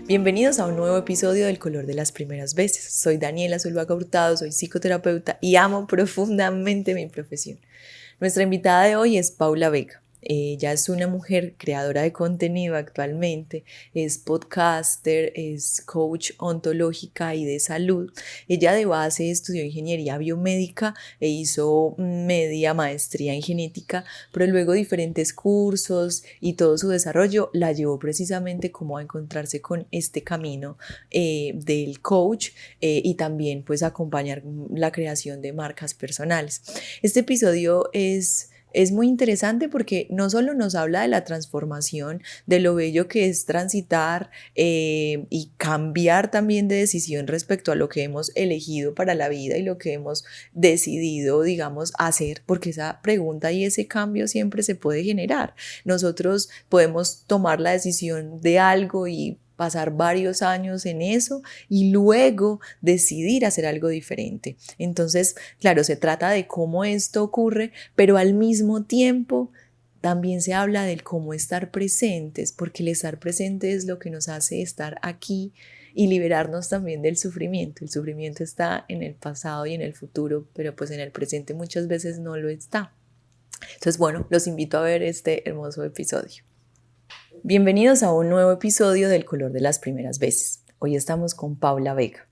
Bienvenidos a un nuevo episodio del Color de las Primeras Veces. Soy Daniela Zuluaga Hurtado, soy psicoterapeuta y amo profundamente mi profesión. Nuestra invitada de hoy es Paula Vega. Ella es una mujer creadora de contenido actualmente, es podcaster, es coach ontológica y de salud. Ella de base estudió ingeniería biomédica e hizo media maestría en genética, pero luego diferentes cursos y todo su desarrollo la llevó precisamente como a encontrarse con este camino del coach y también pues acompañar la creación de marcas personales. Este episodio es muy interesante porque no solo nos habla de la transformación, de lo bello que es transitar y cambiar también de decisión respecto a lo que hemos elegido para la vida y lo que hemos decidido, digamos, hacer, porque esa pregunta y ese cambio siempre se puede generar. Nosotros podemos tomar la decisión de algo y pasar varios años en eso y luego decidir hacer algo diferente. Entonces, claro, se trata de cómo esto ocurre, pero al mismo tiempo también se habla del cómo estar presentes, porque el estar presente es lo que nos hace estar aquí y liberarnos también del sufrimiento. El sufrimiento está en el pasado y en el futuro, pero pues en el presente muchas veces no lo está. Entonces, bueno, los invito a ver este hermoso episodio. Bienvenidos a un nuevo episodio del Color de las Primeras Veces. Hoy estamos con Paula Vega.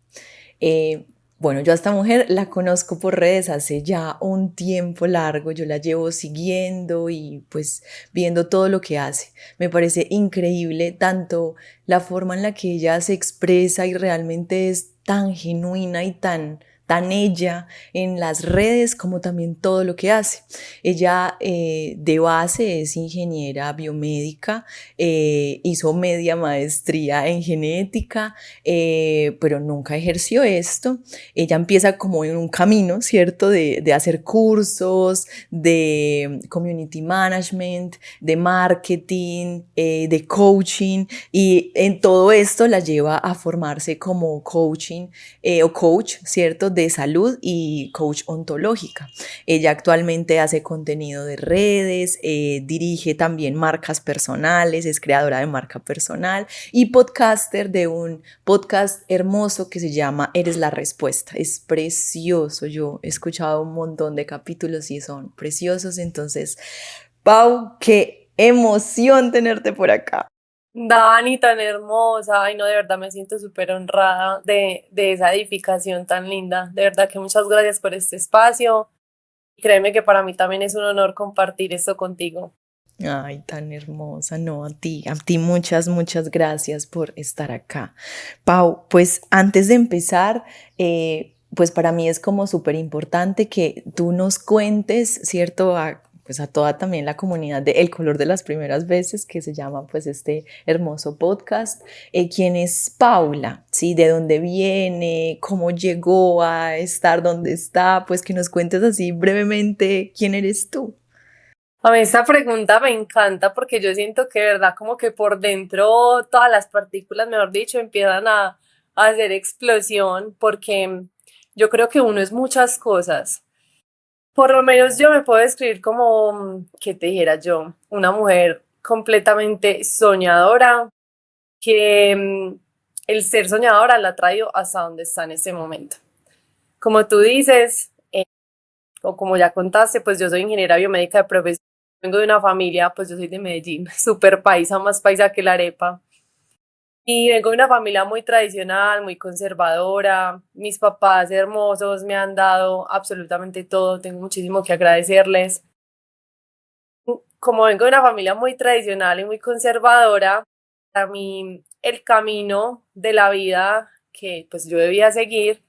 Bueno, yo a esta mujer la conozco por redes hace ya un tiempo largo, yo la llevo siguiendo y pues viendo todo lo que hace. Me parece increíble tanto la forma en la que ella se expresa y realmente es tan genuina y tan ella en las redes como también todo lo que hace. Ella de base es ingeniera biomédica, hizo media maestría en genética, pero nunca ejerció esto. Ella empieza como en un camino, ¿cierto? De hacer cursos, de community management, de marketing, de coaching, y en todo esto la lleva a formarse como coaching o coach, ¿cierto? De salud y coach ontológica. Ella actualmente hace contenido de redes, dirige también marcas personales, es creadora de marca personal y podcaster de un podcast hermoso que se llama Eres la Respuesta. Es precioso, yo he escuchado un montón de capítulos y son preciosos. Entonces, Pau, qué emoción tenerte por acá. Dani, tan hermosa, ay no, de verdad me siento súper honrada de esa edificación tan linda. De verdad que muchas gracias por este espacio. Créeme que para mí también es un honor compartir esto contigo. Ay, tan hermosa, no, a ti muchas gracias por estar acá. Pau, pues antes de empezar, pues para mí es como súper importante que tú nos cuentes, ¿cierto? Pues a toda también la comunidad de El Color de las Primeras Veces, que se llama pues este hermoso podcast, quién es Paula, ¿sí? ¿De dónde viene? ¿Cómo llegó a estar donde está? Pues que nos cuentes así brevemente quién eres tú. A mí esta pregunta me encanta porque yo siento que de verdad como que por dentro todas las partículas, mejor dicho, empiezan a hacer explosión porque yo creo que uno es muchas cosas. Por lo menos yo me puedo describir como, ¿qué te dijera yo? Una mujer completamente soñadora, que el ser soñadora la ha traído hasta donde está en este momento. Como tú dices, o como ya contaste, pues yo soy ingeniera biomédica de profesión, vengo de una familia, pues yo soy de Medellín, súper paisa, más paisa que la arepa. Y vengo de una familia muy tradicional, muy conservadora. Mis papás hermosos me han dado absolutamente todo, tengo muchísimo que agradecerles. Como vengo de una familia muy tradicional y muy conservadora, para mí el camino de la vida que pues yo debía seguir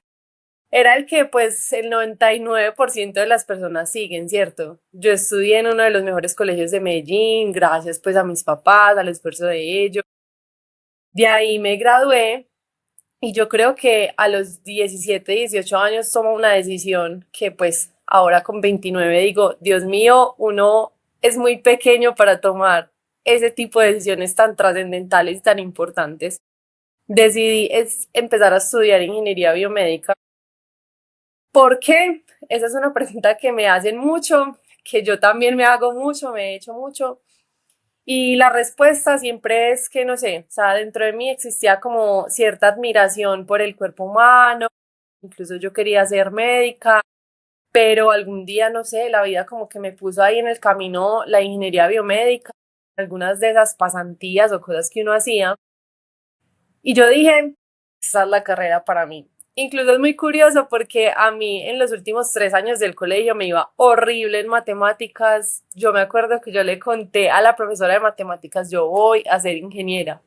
era el que pues el 99% de las personas siguen, ¿cierto? Yo estudié en uno de los mejores colegios de Medellín, gracias pues a mis papás, al esfuerzo de ellos. De ahí me gradué y yo creo que a los 17, 18 años tomo una decisión que pues ahora con 29 digo, Dios mío, uno es muy pequeño para tomar ese tipo de decisiones tan trascendentales y tan importantes. Decidí empezar a estudiar ingeniería biomédica. ¿Por qué? Esa es una pregunta que me hacen mucho, que yo también me hago mucho, me he hecho mucho. Y la respuesta siempre es que, no sé, o sea, dentro de mí existía como cierta admiración por el cuerpo humano, incluso yo quería ser médica, pero algún día, no sé, la vida como que me puso ahí en el camino la ingeniería biomédica, algunas de esas pasantías o cosas que uno hacía, y yo dije, esa es la carrera para mí. Incluso es muy curioso porque a mí en los últimos 3 años del colegio me iba horrible en matemáticas. Yo me acuerdo que yo le conté a la profesora de matemáticas, yo voy a ser ingeniera.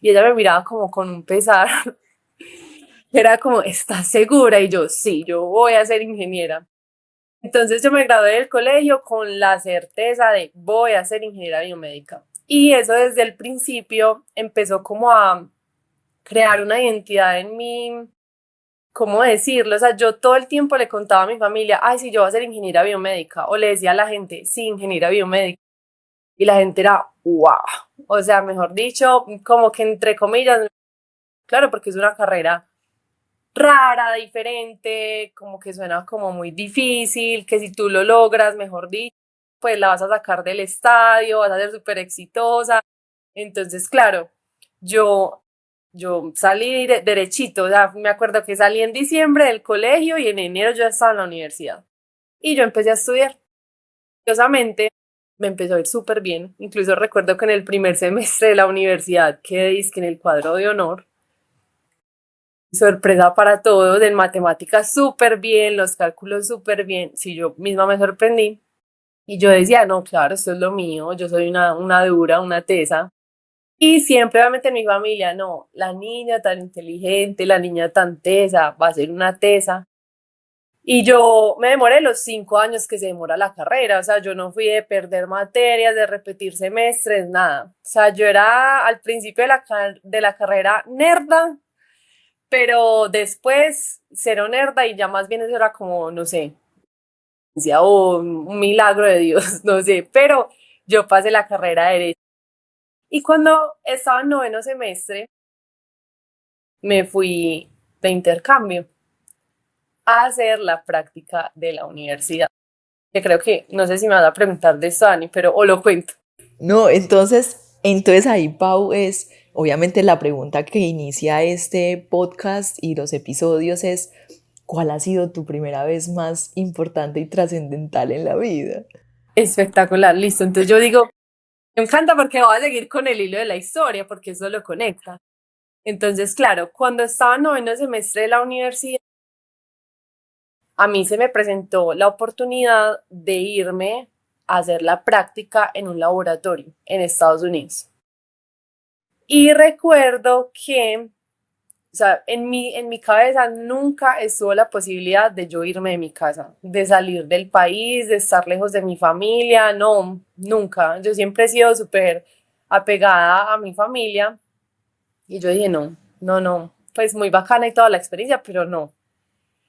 Y ella me miraba como con un pesar. Era como, ¿estás segura? Y yo, sí, yo voy a ser ingeniera. Entonces yo me gradué del colegio con la certeza de voy a ser ingeniera biomédica. Y eso desde el principio empezó como a crear una identidad en mí. ¿Cómo decirlo? O sea, yo todo el tiempo le contaba a mi familia, ay, sí, yo voy a ser ingeniera biomédica. O le decía a la gente, sí, ingeniera biomédica. Y la gente era, wow. O sea, mejor dicho, como que entre comillas, claro, porque es una carrera rara, diferente, como que suena como muy difícil, que si tú lo logras, mejor dicho, pues la vas a sacar del estadio, vas a ser súper exitosa. Entonces, claro, yo, yo salí derechito, o sea, me acuerdo que salí en diciembre del colegio y en enero yo estaba en la universidad. Y yo empecé a estudiar. Curiosamente, me empezó a ir súper bien. Incluso recuerdo que en el primer semestre de la universidad quedé dizque en el cuadro de honor. Sorpresa para todos, en matemáticas súper bien, los cálculos súper bien. Sí, yo misma me sorprendí. Y yo decía, no, claro, esto es lo mío, yo soy una dura, una tesa. Y siempre, obviamente, en mi familia, no, la niña tan inteligente, la niña tan tesa, va a ser una tesa. Y yo me demoré los 5 años que se demora la carrera, o sea, yo no fui de perder materias, de repetir semestres, nada. O sea, yo era al principio de la carrera nerda, pero después cero nerda y ya más bien eso era como, no sé, decía, oh, un milagro de Dios, no sé, pero yo pasé la carrera de derecho. Y cuando estaba en noveno semestre, me fui de intercambio a hacer la práctica de la universidad. Que creo que, no sé si me vas a preguntar de esto, Dani, pero o lo cuento. No, entonces ahí, Pau, es obviamente la pregunta que inicia este podcast y los episodios es, ¿cuál ha sido tu primera vez más importante y trascendental en la vida? Espectacular, listo. Entonces yo digo, me encanta porque voy a seguir con el hilo de la historia, porque eso lo conecta. Entonces, claro, cuando estaba en noveno semestre de la universidad, a mí se me presentó la oportunidad de irme a hacer la práctica en un laboratorio en Estados Unidos. Y recuerdo que, o sea, en mi cabeza nunca estuvo la posibilidad de yo irme de mi casa, de salir del país, de estar lejos de mi familia, no, nunca. Yo siempre he sido súper apegada a mi familia y yo dije, no, no, no, pues muy bacana y toda la experiencia, pero no.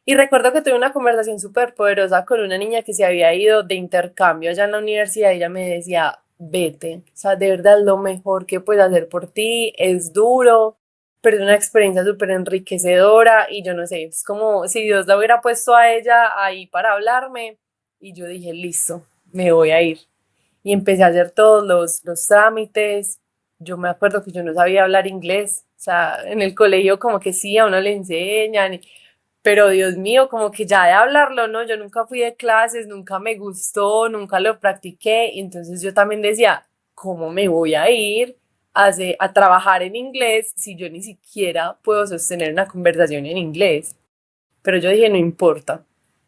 Y recuerdo que tuve una conversación súper poderosa con una niña que se había ido de intercambio allá en la universidad y ella me decía, vete, o sea, de verdad es lo mejor que puedes hacer por ti, es duro, pero es una experiencia súper enriquecedora y yo no sé, es como si Dios la hubiera puesto a ella ahí para hablarme y yo dije, listo, me voy a ir. Y empecé a hacer todos los trámites. Yo me acuerdo que yo no sabía hablar inglés, o sea, en el colegio como que sí, a uno le enseñan, pero Dios mío, como que ya de hablarlo, ¿no? Yo nunca fui de clases, nunca me gustó, nunca lo practiqué. Y entonces yo también decía, ¿cómo me voy a ir a trabajar en inglés si yo ni siquiera puedo sostener una conversación en inglés? Pero yo dije, no importa,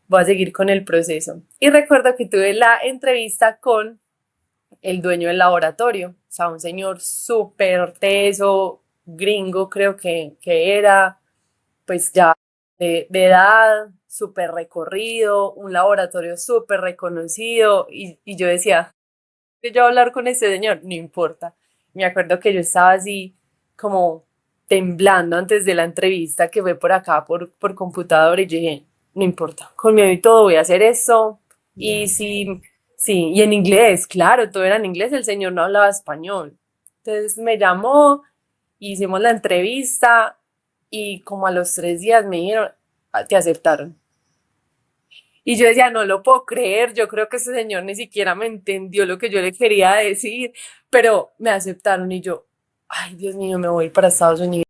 voy a seguir con el proceso. Y recuerdo que tuve la entrevista con el dueño del laboratorio, o sea, un señor súper teso, gringo creo que era, pues ya de edad, súper recorrido, un laboratorio súper reconocido y yo decía, que yo hablar con ese señor, no importa. Me acuerdo que yo estaba así como temblando antes de la entrevista que fue por acá por computador y yo dije, no importa, con miedo y todo voy a hacer eso. Y sí, sí, y en inglés, claro, todo era en inglés, el señor no hablaba español. Entonces me llamó, hicimos la entrevista y como a los 3 días me dijeron, "Ah, te aceptaron". Y yo decía, no lo puedo creer, yo creo que ese señor ni siquiera me entendió lo que yo le quería decir, pero me aceptaron y yo, ay, Dios mío, me voy para Estados Unidos.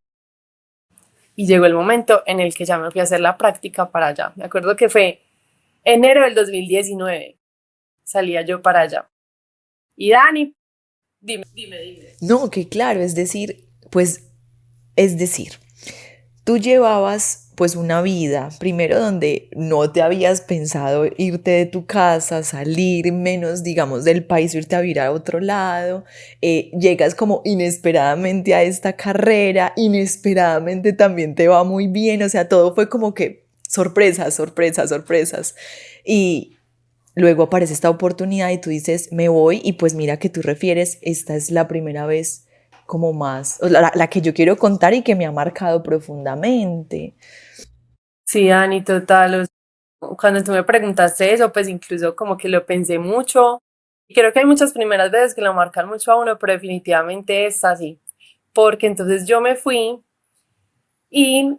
Y llegó el momento en el que ya me fui a hacer la práctica para allá. Me acuerdo que fue enero del 2019, salía yo para allá. Y Dani, dime. No, que claro, es decir, tú llevabas pues una vida, primero donde no te habías pensado irte de tu casa, salir menos, digamos, del país, irte a vivir a otro lado, llegas como inesperadamente a esta carrera, inesperadamente también te va muy bien, o sea, todo fue como que sorpresas, sorpresas, sorpresas. Y luego aparece esta oportunidad y tú dices, me voy y pues mira que tú refieres, esta es la primera vez como más, la que yo quiero contar y que me ha marcado profundamente. Sí, Dani, total. Cuando tú me preguntaste eso, pues incluso como que lo pensé mucho. Y creo que hay muchas primeras veces que lo marcan mucho a uno, pero definitivamente es así. Porque entonces yo me fui y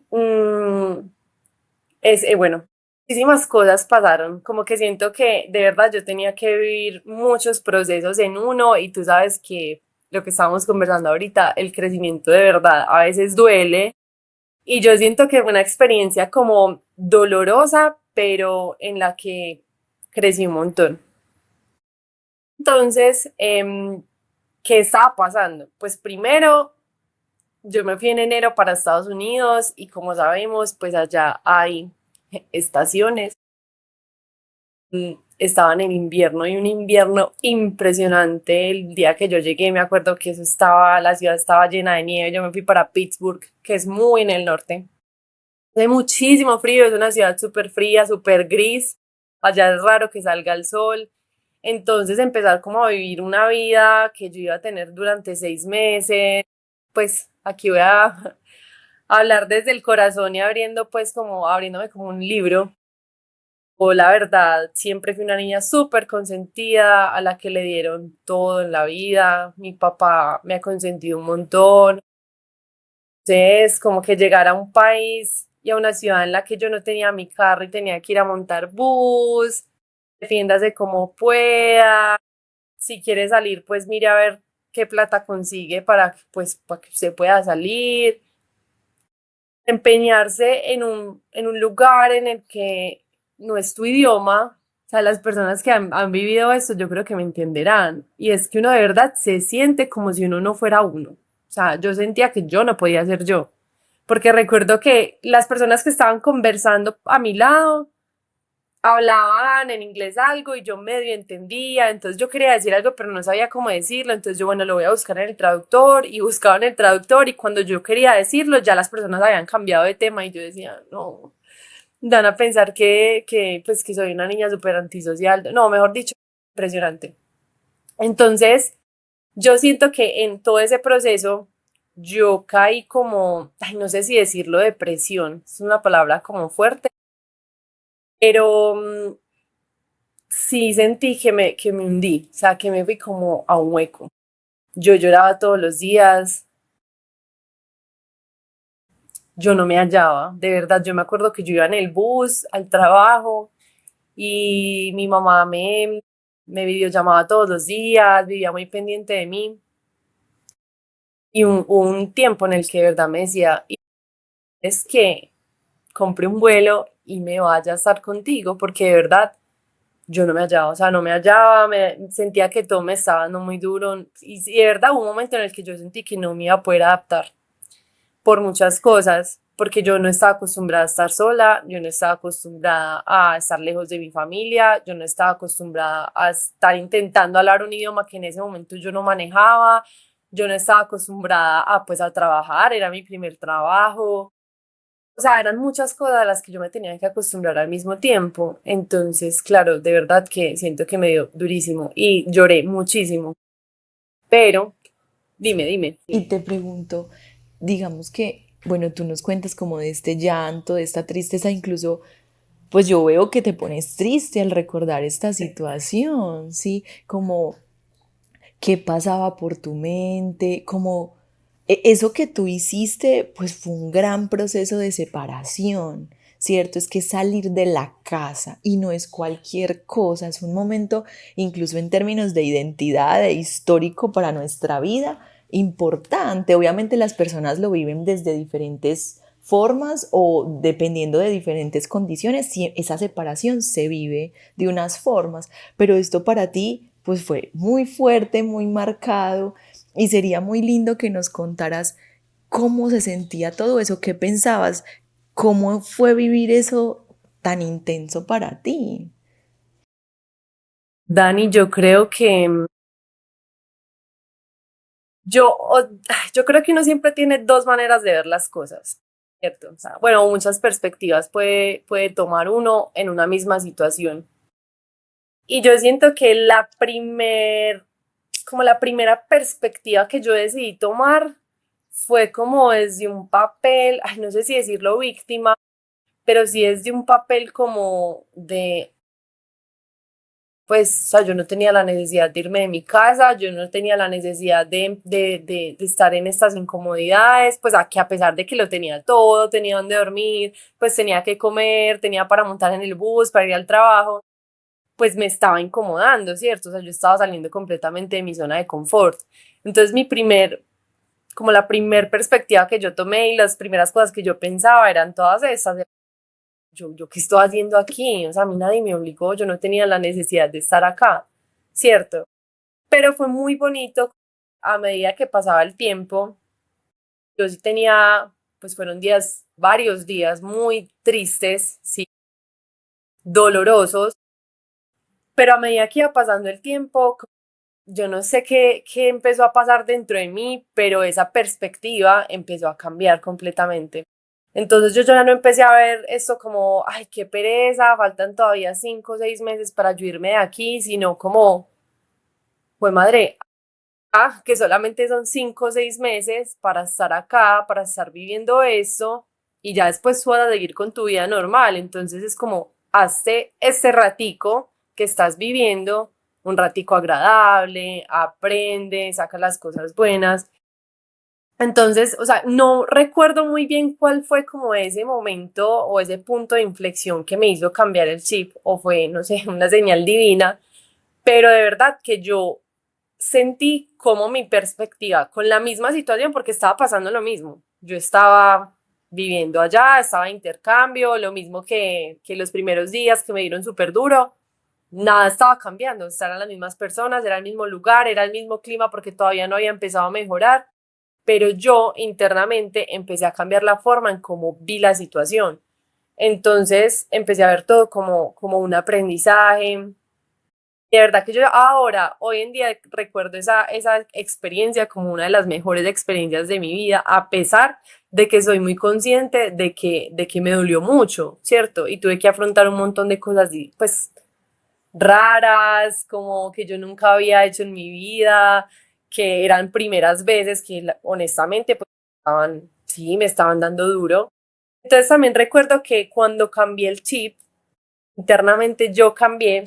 bueno, muchísimas cosas pasaron. Como que siento que de verdad yo tenía que vivir muchos procesos en uno y tú sabes que lo que estábamos conversando ahorita, el crecimiento de verdad a veces duele y yo siento que fue una experiencia como dolorosa, pero en la que crecí un montón. Entonces, ¿qué estaba pasando? Pues primero, yo me fui en enero para Estados Unidos y como sabemos, pues allá hay estaciones. Estaban en invierno y un invierno impresionante. El día que yo llegué, me acuerdo que la ciudad estaba llena de nieve. Yo me fui para Pittsburgh, que es muy en el norte. Hace muchísimo frío, es una ciudad súper fría, súper gris. Allá es raro que salga el sol. Entonces empezar como a vivir una vida que yo iba a tener durante 6 meses. Pues aquí voy a hablar desde el corazón y abriéndome como un libro. O la verdad, siempre fui una niña súper consentida, a la que le dieron todo en la vida. Mi papá me ha consentido un montón. Entonces, como que llegar a un país y a una ciudad en la que yo no tenía mi carro y tenía que ir a montar bus, defiéndase como pueda. Si quiere salir, pues mire a ver qué plata consigue para que usted pueda salir. Empeñarse en un lugar en el que no es tu idioma. O sea, las personas que han vivido esto, yo creo que me entenderán. Y es que uno de verdad se siente como si uno no fuera uno. O sea, yo sentía que yo no podía ser yo. Porque recuerdo que las personas que estaban conversando a mi lado hablaban en inglés algo y yo medio entendía, entonces yo quería decir algo pero no sabía cómo decirlo, entonces yo, bueno, lo voy a buscar en el traductor y buscaba en el traductor y cuando yo quería decirlo ya las personas habían cambiado de tema y yo decía, no, dan a pensar que soy una niña súper antisocial, no, mejor dicho, impresionante. Entonces, yo siento que en todo ese proceso yo caí como, ay, no sé si decirlo, depresión, es una palabra como fuerte, pero sí sentí que me hundí, o sea, que me fui como a un hueco. Yo lloraba todos los días, yo no me hallaba, de verdad, yo me acuerdo que yo iba en el bus al trabajo y mi mamá me videollamaba todos los días, vivía muy pendiente de mí y hubo un tiempo en el que de verdad me decía, es que compré un vuelo y me vaya a estar contigo porque de verdad yo no me hallaba, o sea, no me hallaba, me sentía que todo me estaba dando muy duro y de verdad hubo un momento en el que yo sentí que no me iba a poder adaptar por muchas cosas, porque yo no estaba acostumbrada a estar sola, yo no estaba acostumbrada a estar lejos de mi familia, yo no estaba acostumbrada a estar intentando hablar un idioma que en ese momento yo no manejaba, yo no estaba acostumbrada a trabajar, era mi primer trabajo, o sea, eran muchas cosas a las que yo me tenía que acostumbrar al mismo tiempo. Entonces, claro, de verdad que siento que me dio durísimo y lloré muchísimo. Pero, dime. Y te pregunto, digamos que, bueno, tú nos cuentas como de este llanto, de esta tristeza, incluso, pues yo veo que te pones triste al recordar esta situación, ¿sí? Como qué pasaba por tu mente, como eso que tú hiciste, pues fue un gran proceso de separación, ¿cierto? Es que salir de la casa y no es cualquier cosa, es un momento incluso en términos de identidad, de histórico para nuestra vida, importante. Obviamente las personas lo viven desde diferentes formas o dependiendo de diferentes condiciones, si esa separación se vive de unas formas, pero esto para ti pues fue muy fuerte, muy marcado y sería muy lindo que nos contaras cómo se sentía todo eso, qué pensabas, cómo fue vivir eso tan intenso para ti. Dani, yo creo que yo creo que uno siempre tiene dos maneras de ver las cosas, ¿cierto? O sea, bueno, muchas perspectivas puede tomar uno en una misma situación. Y yo siento que como la primera perspectiva que yo decidí tomar fue como desde un papel, ay, no sé si decirlo víctima, pero sí desde un papel como de, pues, o sea, yo no tenía la necesidad de irme de mi casa, yo no tenía la necesidad de estar en estas incomodidades, pues a que a pesar de que lo tenía todo, tenía donde dormir, pues tenía que comer, tenía para montar en el bus, para ir al trabajo, pues me estaba incomodando, ¿cierto? O sea, yo estaba saliendo completamente de mi zona de confort. Entonces como la primer perspectiva que yo tomé y las primeras cosas que yo pensaba eran todas esas. Yo ¿qué estoy haciendo aquí? O sea, a mí nadie me obligó, yo no tenía la necesidad de estar acá, ¿cierto? Pero fue muy bonito a medida que pasaba el tiempo. Yo sí tenía, pues fueron días, varios días muy tristes, sí, dolorosos, pero a medida que iba pasando el tiempo, yo no sé qué empezó a pasar dentro de mí, pero esa perspectiva empezó a cambiar completamente. Entonces yo ya no empecé a ver esto como, ay, qué pereza, faltan todavía 5 o 6 meses para yo irme de aquí, sino como, pues madre, que solamente son 5 o 6 meses para estar acá, para estar viviendo esto, y ya después tú vas a seguir con tu vida normal. Entonces es como, hazte este ratico que estás viviendo, un ratico agradable, aprende, saca las cosas buenas. Entonces, o sea, no recuerdo muy bien cuál fue como ese momento o ese punto de inflexión que me hizo cambiar el chip, o fue, no sé, una señal divina, pero de verdad que yo sentí como mi perspectiva con la misma situación, porque estaba pasando lo mismo. Yo estaba viviendo allá, estaba de intercambio, lo mismo que los primeros días que me dieron súper duro. Nada estaba cambiando, eran las mismas personas, era el mismo lugar, era el mismo clima porque todavía no había empezado a mejorar, pero yo internamente empecé a cambiar la forma en cómo vi la situación. Entonces empecé a ver todo como un aprendizaje, de verdad que yo ahora, hoy en día, recuerdo esa experiencia como una de las mejores experiencias de mi vida, a pesar de que soy muy consciente de que me dolió mucho, ¿cierto? Y tuve que afrontar un montón de cosas, pues, raras, como que yo nunca había hecho en mi vida, que eran primeras veces que honestamente, pues, sí, me estaban dando duro. Entonces también recuerdo que cuando cambié el chip, internamente yo cambié,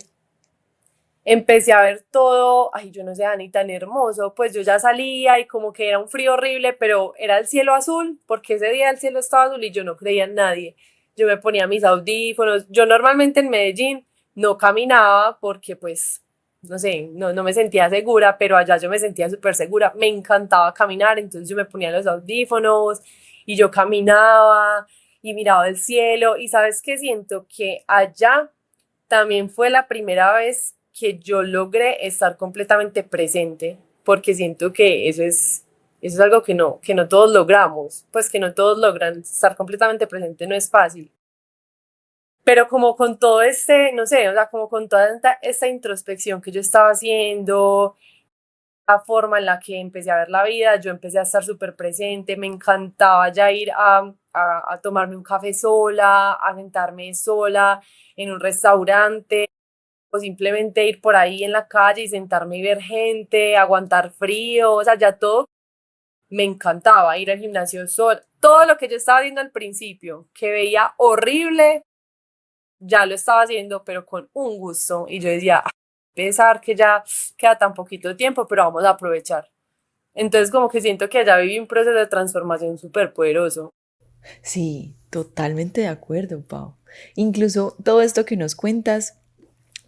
empecé a ver todo, ay, yo no sé, Dani, tan hermoso, pues yo ya salía y como que era un frío horrible, pero era el cielo azul, porque ese día el cielo estaba azul y yo no creía en nadie. Yo me ponía mis audífonos, yo normalmente en Medellín no caminaba porque pues, no sé, no me sentía segura, pero allá yo me sentía súper segura, me encantaba caminar, entonces yo me ponía los audífonos y yo caminaba y miraba el cielo y sabes qué siento que allá también fue la primera vez que yo logré estar completamente presente, porque siento que eso es algo que no todos logramos, pues que no todos logran estar completamente presente, no es fácil. Pero como con todo no sé, o sea, como con toda esta introspección que yo estaba haciendo, la forma en la que empecé a ver la vida, yo empecé a estar súper presente, me encantaba ya ir a tomarme un café sola, a sentarme sola en un restaurante, o simplemente ir por ahí en la calle y sentarme y ver gente, aguantar frío, o sea, ya todo me encantaba, ir al gimnasio sol, todo lo que yo estaba haciendo al principio, que veía horrible, ya lo estaba haciendo, pero con un gusto, y yo decía, "Ah, pesar que ya queda tan poquito tiempo, pero vamos a aprovechar". Entonces como que siento que allá viví un proceso de transformación súper poderoso. Sí, Totalmente de acuerdo, Pau. Incluso todo esto que nos cuentas,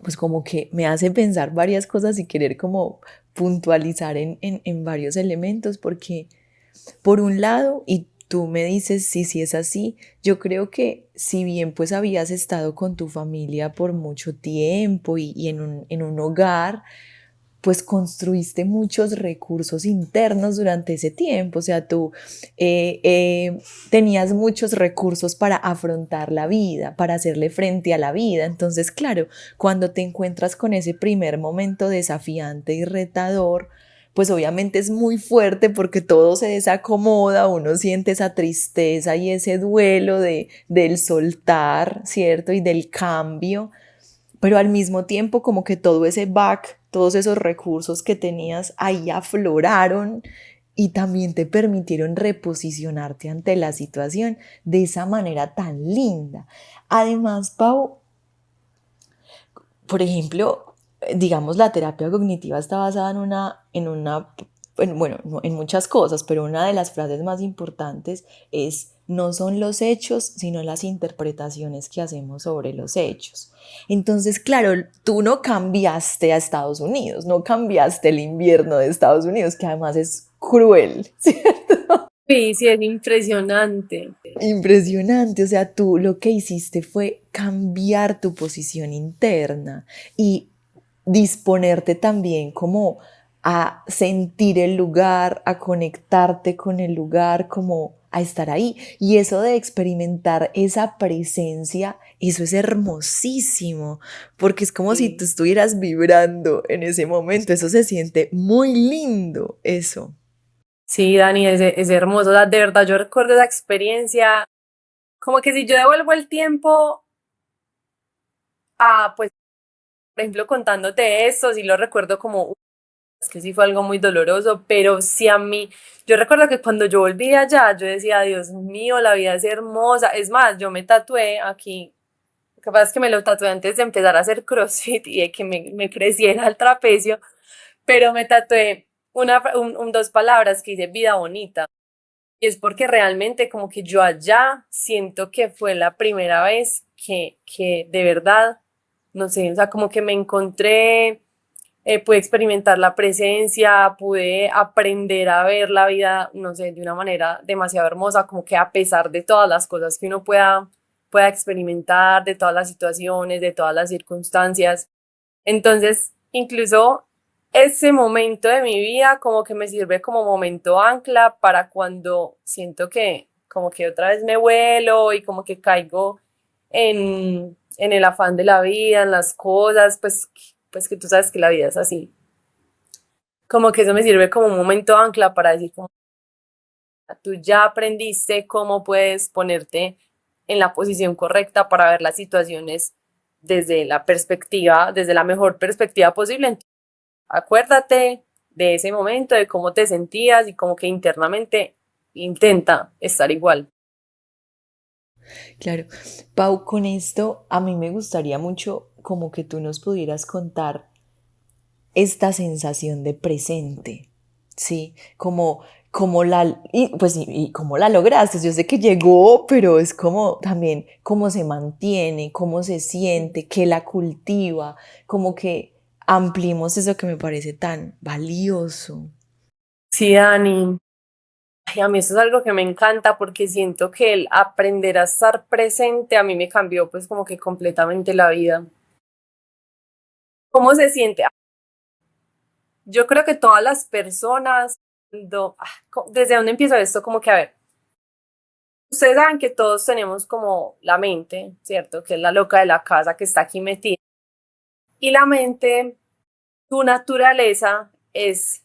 pues como que me hace pensar varias cosas y querer como puntualizar en varios elementos, porque por un lado, y tú me dices si sí es así, yo creo que si bien pues habías estado con tu familia por mucho tiempo y en un hogar, pues construiste muchos recursos internos durante ese tiempo, o sea, tú tenías muchos recursos para afrontar la vida, para hacerle frente a la vida. Entonces, claro, cuando te encuentras con ese primer momento desafiante y retador, pues obviamente es muy fuerte porque todo se desacomoda, uno siente esa tristeza y ese duelo del soltar, ¿cierto? Y del cambio, pero al mismo tiempo como que todo ese back, todos esos recursos que tenías ahí afloraron y también te permitieron reposicionarte ante la situación de esa manera tan linda. Además, Pau, por ejemplo, digamos, la terapia cognitiva está basada bueno, no, en muchas cosas, pero una de las frases más importantes es: no son los hechos, sino las interpretaciones que hacemos sobre los hechos. Entonces, claro, tú no cambiaste a Estados Unidos, no cambiaste el invierno de Estados Unidos, que además es cruel, ¿sí? Sí, sí, es impresionante. Impresionante, o sea, tú lo que hiciste fue cambiar tu posición interna y disponerte también como a sentir el lugar, a conectarte con el lugar, como a estar ahí. Y eso de experimentar esa presencia, eso es hermosísimo, porque es como si tú Sí. estuvieras vibrando en ese momento, eso se siente muy lindo, eso. Sí, Dani, es hermoso. O sea, de verdad, yo recuerdo esa experiencia, como que si yo devuelvo el tiempo a, pues, por ejemplo, contándote esto, sí lo recuerdo como, es que sí fue algo muy doloroso, pero sí a mí, yo recuerdo que cuando yo volví de allá, yo decía, Dios mío, la vida es hermosa. Es más, yo me tatué aquí, lo que pasa es que me lo tatué antes de empezar a hacer CrossFit y de que me creciera el trapecio, pero me tatué dos palabras que dice vida bonita. Y es porque realmente como que yo allá siento que fue la primera vez que de verdad, no sé, o sea, como que me encontré, pude experimentar la presencia, pude aprender a ver la vida, no sé, de una manera demasiado hermosa, como que a pesar de todas las cosas que uno pueda experimentar, de todas las situaciones, de todas las circunstancias. Entonces, incluso ese momento de mi vida como que me sirve como momento ancla para cuando siento que como que otra vez me vuelo y como que caigo en el afán de la vida, en las cosas, pues que tú sabes que la vida es así. Como que eso me sirve como un momento ancla para decir como tú ya aprendiste cómo puedes ponerte en la posición correcta para ver las situaciones desde la perspectiva, desde la mejor perspectiva posible. Acuérdate de ese momento, de cómo te sentías y como que internamente intenta estar igual. Claro. Pau, con esto a mí me gustaría mucho como que tú nos pudieras contar esta sensación de presente, ¿sí? Y cómo la lograste. Yo sé que llegó, pero es como también cómo se mantiene, cómo se siente, qué la cultiva, como que ampliemos eso que me parece tan valioso. Sí, Dani. Ay, a mí eso es algo que me encanta porque siento que el aprender a estar presente a mí me cambió pues como que completamente la vida. ¿Cómo se siente? Yo creo que todas las personas, ¿desde dónde empiezo esto? Como que a ver, ustedes saben que todos tenemos como la mente, ¿cierto? Que es la loca de la casa que está aquí metida. Y la mente, su naturaleza es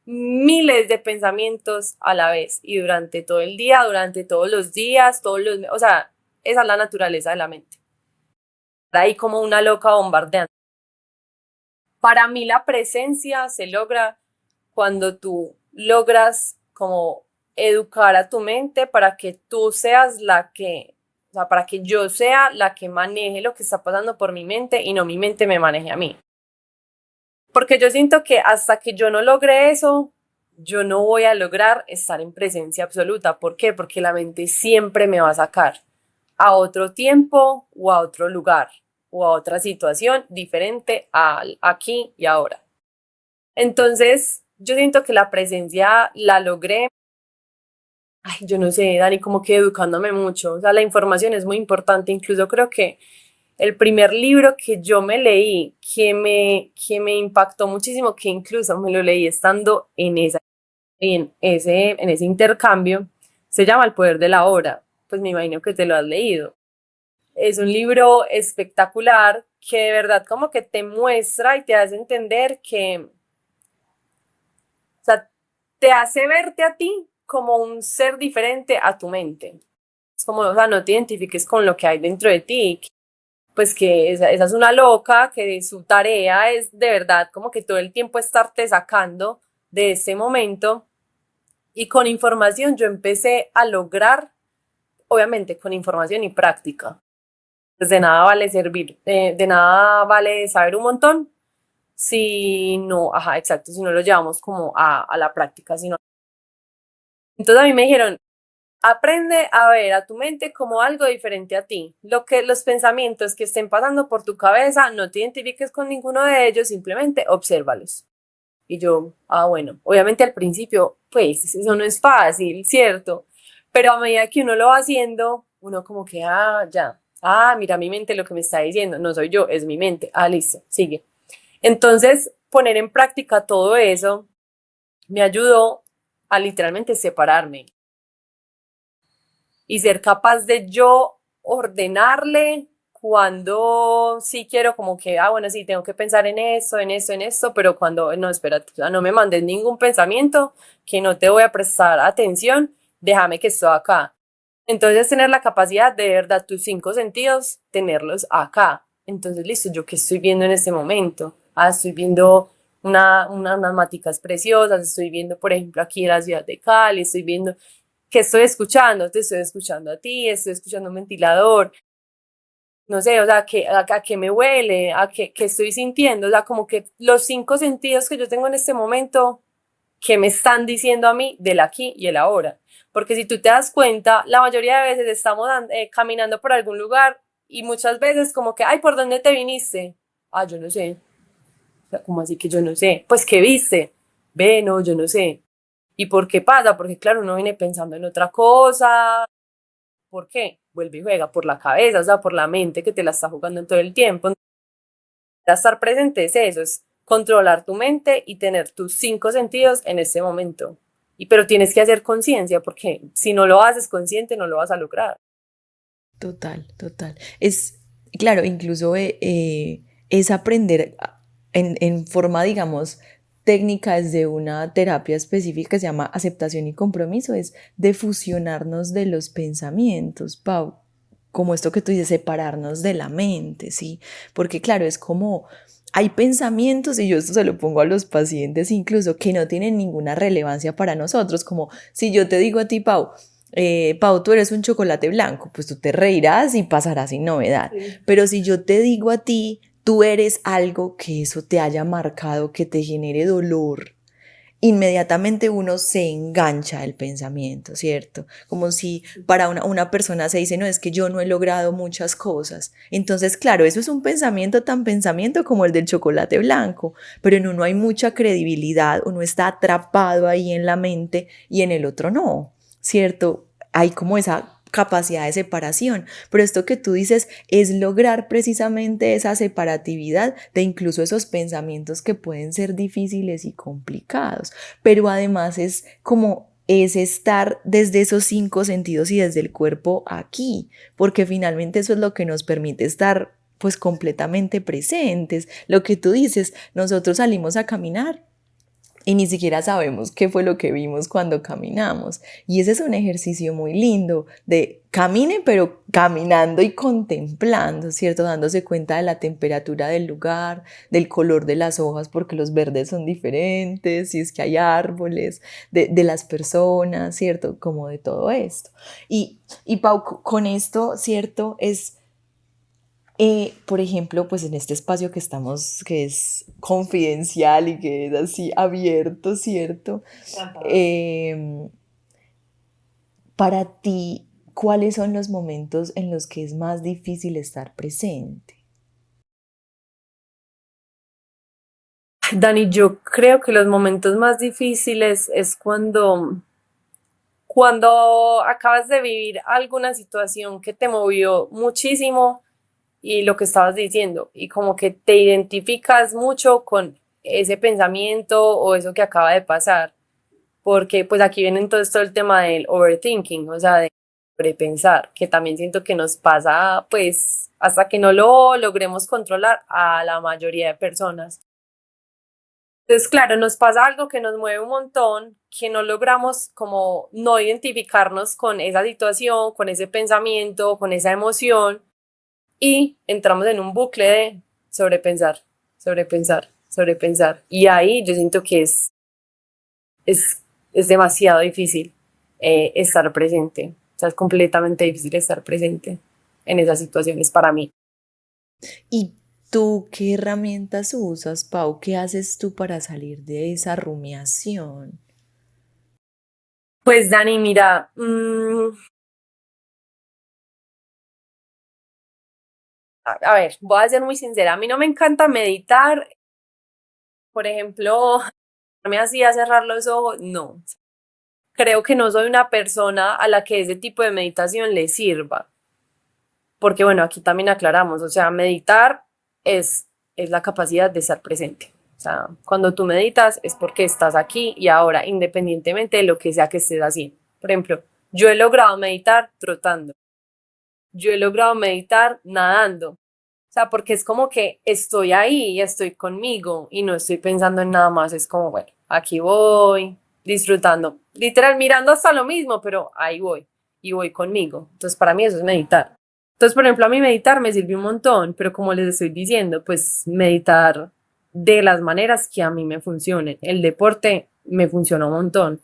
miles de pensamientos a la vez y durante todo el día, durante todos los días, o sea, esa es la naturaleza de la mente. Ahí como una loca bombardeando. Para mí la presencia se logra cuando tú logras como educar a tu mente para que tú seas o sea, para que yo sea la que maneje lo que está pasando por mi mente y no mi mente me maneje a mí. Porque yo siento que hasta que yo no logre eso, yo no voy a lograr estar en presencia absoluta. ¿Por qué? Porque la mente siempre me va a sacar a otro tiempo o a otro lugar o a otra situación diferente al aquí y ahora. Entonces, yo siento que la presencia la logré, ay, yo no sé, Dani, como que educándome mucho. O sea, la información es muy importante. Incluso creo que el primer libro que yo me leí, que me impactó muchísimo, que incluso me lo leí estando en ese intercambio, se llama El poder de la hora. Pues me imagino que te lo has leído. Es un libro espectacular que de verdad como que te muestra y te hace entender que, o sea, te hace verte a ti como un ser diferente a tu mente. Es como, o sea, no te identifiques con lo que hay dentro de ti, pues que esa es una loca, que su tarea es de verdad como que todo el tiempo estarte sacando de ese momento. Y con información yo empecé a lograr, obviamente con información y práctica. Pues de nada vale servir, de nada vale saber un montón si no, ajá, exacto, si no lo llevamos como a la práctica. Sino... Entonces a mí me dijeron, aprende a ver a tu mente como algo diferente a ti. Los pensamientos que estén pasando por tu cabeza, no te identifiques con ninguno de ellos, simplemente obsérvalos. Y yo, bueno, obviamente al principio, pues eso no es fácil, ¿cierto? Pero a medida que uno lo va haciendo, uno como que, ya, mira mi mente lo que me está diciendo, no soy yo, es mi mente, listo, sigue. Entonces, poner en práctica todo eso me ayudó a literalmente separarme y ser capaz de yo ordenarle cuando sí quiero como que, bueno, sí, tengo que pensar en esto, en esto, en esto, pero cuando, no, espérate, o sea, no me mandes ningún pensamiento que no te voy a prestar atención, déjame que estoy acá. Entonces, tener la capacidad de verdad, tus cinco sentidos, tenerlos acá. Entonces, listo, ¿yo qué estoy viendo en este momento? Estoy viendo unas maticas preciosas, estoy viendo, por ejemplo, aquí en la ciudad de Cali, estoy viendo. ¿Qué estoy escuchando? Te estoy escuchando a ti, estoy escuchando un ventilador, no sé, o sea, a qué me huele, qué estoy sintiendo, o sea, como que los cinco sentidos que yo tengo en este momento, ¿qué me están diciendo a mí del aquí y el ahora? Porque si tú te das cuenta, la mayoría de veces estamos caminando por algún lugar y muchas veces como que, ¿por dónde te viniste? Yo no sé. O sea, ¿cómo así que yo no sé? Pues, ¿qué viste? Ve, no, yo no sé. ¿Y por qué pasa? Porque claro, uno viene pensando en otra cosa. ¿Por qué? Vuelve y juega por la cabeza, o sea, por la mente que te la está jugando en todo el tiempo. Estar presente es eso, es controlar tu mente y tener tus cinco sentidos en ese momento. Pero tienes que hacer conciencia, porque si no lo haces consciente, no lo vas a lograr. Total, total. Claro, incluso es aprender en forma, digamos, técnica desde una terapia específica que se llama aceptación y compromiso, es de fusionarnos de los pensamientos, Pau, como esto que tú dices, separarnos de la mente, ¿sí? Porque claro, es como, hay pensamientos, y yo esto se lo pongo a los pacientes incluso, que no tienen ninguna relevancia para nosotros, como si yo te digo a ti, Pau, Pau, tú eres un chocolate blanco, pues tú te reirás y pasarás sin novedad. Sí. Pero si yo te digo a ti, tú eres algo que eso te haya marcado, que te genere dolor, inmediatamente uno se engancha al pensamiento, ¿cierto? Como si para una persona se dice, no, es que yo no he logrado muchas cosas. Entonces, claro, eso es un pensamiento tan pensamiento como el del chocolate blanco, pero en uno hay mucha credibilidad, uno está atrapado ahí en la mente y en el otro no, ¿cierto? Hay como esa capacidad de separación, pero esto que tú dices es lograr precisamente esa separatividad de incluso esos pensamientos que pueden ser difíciles y complicados, pero además es como es estar desde esos cinco sentidos y desde el cuerpo aquí, porque finalmente eso es lo que nos permite estar pues completamente presentes. Lo que tú dices, nosotros salimos a caminar y ni siquiera sabemos qué fue lo que vimos cuando caminamos. Y ese es un ejercicio muy lindo de camine, pero caminando y contemplando, ¿cierto? Dándose cuenta de la temperatura del lugar, del color de las hojas, porque los verdes son diferentes, si es que hay árboles, de las personas, ¿cierto? Como de todo esto. Y Pau, con esto, ¿cierto? Es Por ejemplo, pues en este espacio que estamos, que es confidencial y que es así abierto, ¿cierto? Ajá. Em, para ti, ¿cuáles son los momentos en los que es más difícil estar presente? Dani, yo creo que los momentos más difíciles es cuando acabas de vivir alguna situación que te movió muchísimo y lo que estabas diciendo, y como que te identificas mucho con ese pensamiento o eso que acaba de pasar, porque pues aquí viene entonces todo el tema del overthinking, o sea, de sobrepensar, que también siento que nos pasa pues hasta que no lo logremos controlar a la mayoría de personas. Entonces, claro, nos pasa algo que nos mueve un montón, que no logramos como no identificarnos con esa situación, con ese pensamiento, con esa emoción y entramos en un bucle de sobrepensar, sobrepensar, sobrepensar. Y ahí yo siento que es, es demasiado difícil estar presente. O sea, es completamente difícil estar presente en esas situaciones para mí. ¿Y tú qué herramientas usas, Pau? ¿Qué haces tú para salir de esa rumiación? Pues Dani, mira, a ver, voy a ser muy sincera, a mí no me encanta meditar, por ejemplo, me hacía cerrar los ojos, no. Creo que no soy una persona a la que ese tipo de meditación le sirva. Porque bueno, aquí también aclaramos, o sea, meditar es la capacidad de estar presente. O sea, cuando tú meditas es porque estás aquí y ahora, independientemente de lo que sea que estés haciendo. Por ejemplo, yo he logrado meditar trotando, yo he logrado meditar nadando. O sea, porque es como que estoy ahí y estoy conmigo y no estoy pensando en nada más. Es como, bueno, aquí voy, disfrutando. Literal, mirando hasta lo mismo, pero ahí voy y voy conmigo. Entonces, para mí eso es meditar. Entonces, por ejemplo, a mí meditar me sirvió un montón, pero como les estoy diciendo, pues meditar de las maneras que a mí me funcionen. El deporte me funciona un montón.